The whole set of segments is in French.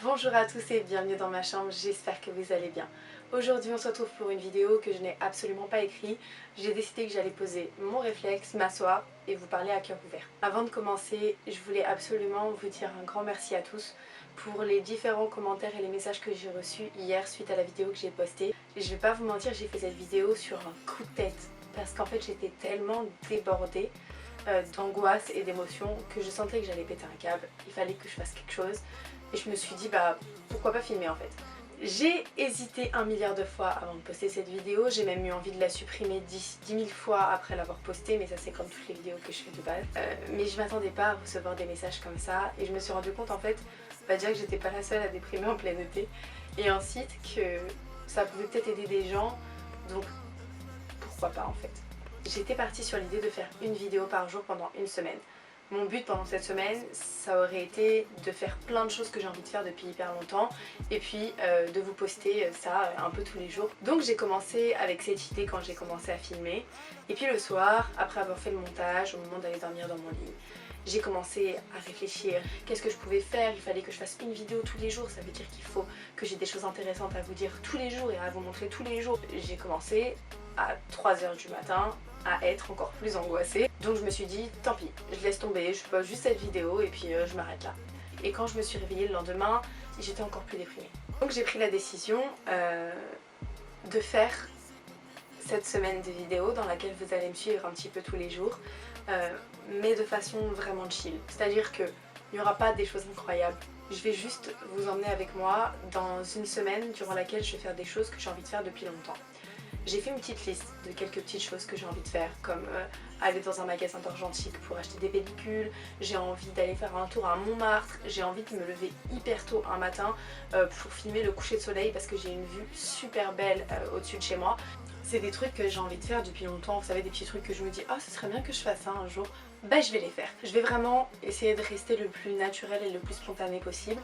Bonjour à tous et bienvenue dans ma chambre, j'espère que vous allez bien. Aujourd'hui on se retrouve pour une vidéo que je n'ai absolument pas écrite. J'ai décidé que j'allais poser mon réflexe, m'asseoir et vous parler à cœur ouvert. Avant de commencer, je voulais absolument vous dire un grand merci à tous pour les différents commentaires et les messages que j'ai reçus hier suite à la vidéo que j'ai postée. Et je vais pas vous mentir, j'ai fait cette vidéo sur un coup de tête parce qu'en fait j'étais tellement débordée d'angoisse et d'émotions que je sentais que j'allais péter un câble. Il fallait que je fasse quelque chose. Et je me suis dit bah pourquoi pas filmer en fait. J'ai hésité un milliard de fois avant de poster cette vidéo, j'ai même eu envie de la supprimer 10 000 fois après l'avoir postée, mais ça c'est comme toutes les vidéos que je fais de base. Mais je m'attendais pas à recevoir des messages comme ça et je me suis rendu compte en fait déjà que j'étais pas la seule à déprimer en plein été et ensuite que ça pouvait peut-être aider des gens, donc pourquoi pas en fait. J'étais partie sur l'idée de faire une vidéo par jour pendant une semaine. Mon but pendant cette semaine, ça aurait été de faire plein de choses que j'ai envie de faire depuis hyper longtemps et puis de vous poster ça un peu tous les jours. Donc j'ai commencé avec cette idée quand j'ai commencé à filmer et puis le soir, après avoir fait le montage, au moment d'aller dormir dans mon lit, j'ai commencé à réfléchir qu'est-ce que je pouvais faire. Il fallait que je fasse une vidéo tous les jours, ça veut dire qu'il faut que j'ai des choses intéressantes à vous dire tous les jours et à vous montrer tous les jours. J'ai commencé à 3 h du matin à être encore plus angoissée. Donc je me suis dit tant pis, je laisse tomber, je poste juste cette vidéo et puis je m'arrête là. Et quand je me suis réveillée le lendemain, j'étais encore plus déprimée. Donc j'ai pris la décision de faire cette semaine de vidéos dans laquelle vous allez me suivre un petit peu tous les jours, mais de façon vraiment chill. C'est-à-dire qu'il n'y aura pas des choses incroyables. Je vais juste vous emmener avec moi dans une semaine durant laquelle je vais faire des choses que j'ai envie de faire depuis longtemps. J'ai fait une petite liste de quelques petites choses que j'ai envie de faire, comme aller dans un magasin d'argentique pour acheter des pellicules, j'ai envie d'aller faire un tour à Montmartre, j'ai envie de me lever hyper tôt un matin pour filmer le coucher de soleil parce que j'ai une vue super belle au-dessus de chez moi. C'est des trucs que j'ai envie de faire depuis longtemps, vous savez, des petits trucs que je me dis « Ah, ce serait bien que je fasse ça un jour », bah je vais les faire. Je vais vraiment essayer de rester le plus naturel et le plus spontané possible.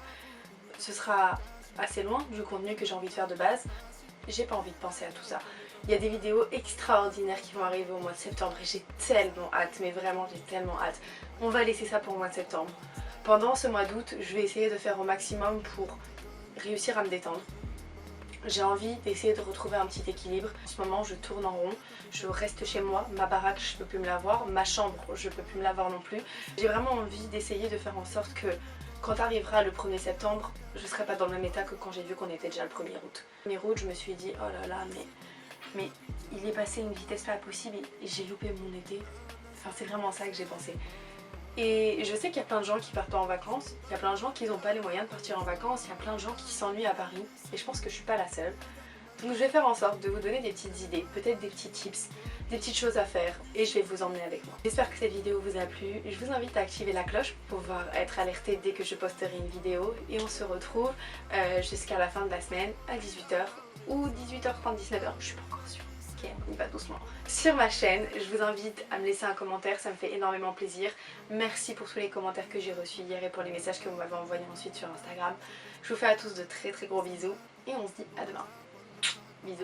Ce sera assez loin du contenu que j'ai envie de faire de base. J'ai pas envie de penser à tout ça. Il y a des vidéos extraordinaires qui vont arriver au mois de septembre et j'ai tellement hâte, mais vraiment j'ai tellement hâte. On va laisser ça pour le mois de septembre. Pendant ce mois d'août, je vais essayer de faire au maximum pour réussir à me détendre. J'ai envie d'essayer de retrouver un petit équilibre. En ce moment, je tourne en rond, je reste chez moi, ma baraque, je peux plus me la voir, ma chambre, je peux plus me la voir non plus. J'ai vraiment envie d'essayer de faire en sorte que quand arrivera le 1er septembre, je ne serai pas dans le même état que quand j'ai vu qu'on était déjà le 1er août. Le 1er août, je me suis dit, oh là là, mais il est passé une vitesse pas possible et j'ai loupé mon été. Enfin, c'est vraiment ça que j'ai pensé. Et je sais qu'il y a plein de gens qui partent en vacances, il y a plein de gens qui n'ont pas les moyens de partir en vacances, il y a plein de gens qui s'ennuient à Paris, et je pense que je suis pas la seule. Donc je vais faire en sorte de vous donner des petites idées, peut-être des petits tips, des petites choses à faire, et je vais vous emmener avec moi. J'espère que cette vidéo vous a plu, je vous invite à activer la cloche pour pouvoir être alerté dès que je posterai une vidéo, et on se retrouve jusqu'à la fin de la semaine à 18 h ou 18h30, 19 h, je suis pas encore sûre. Ok, on y va doucement. Sur ma chaîne, je vous invite à me laisser un commentaire, ça me fait énormément plaisir. Merci pour tous les commentaires que j'ai reçus hier et pour les messages que vous m'avez envoyés ensuite sur Instagram. Je vous fais à tous de très très gros bisous et on se dit à demain. Bisous.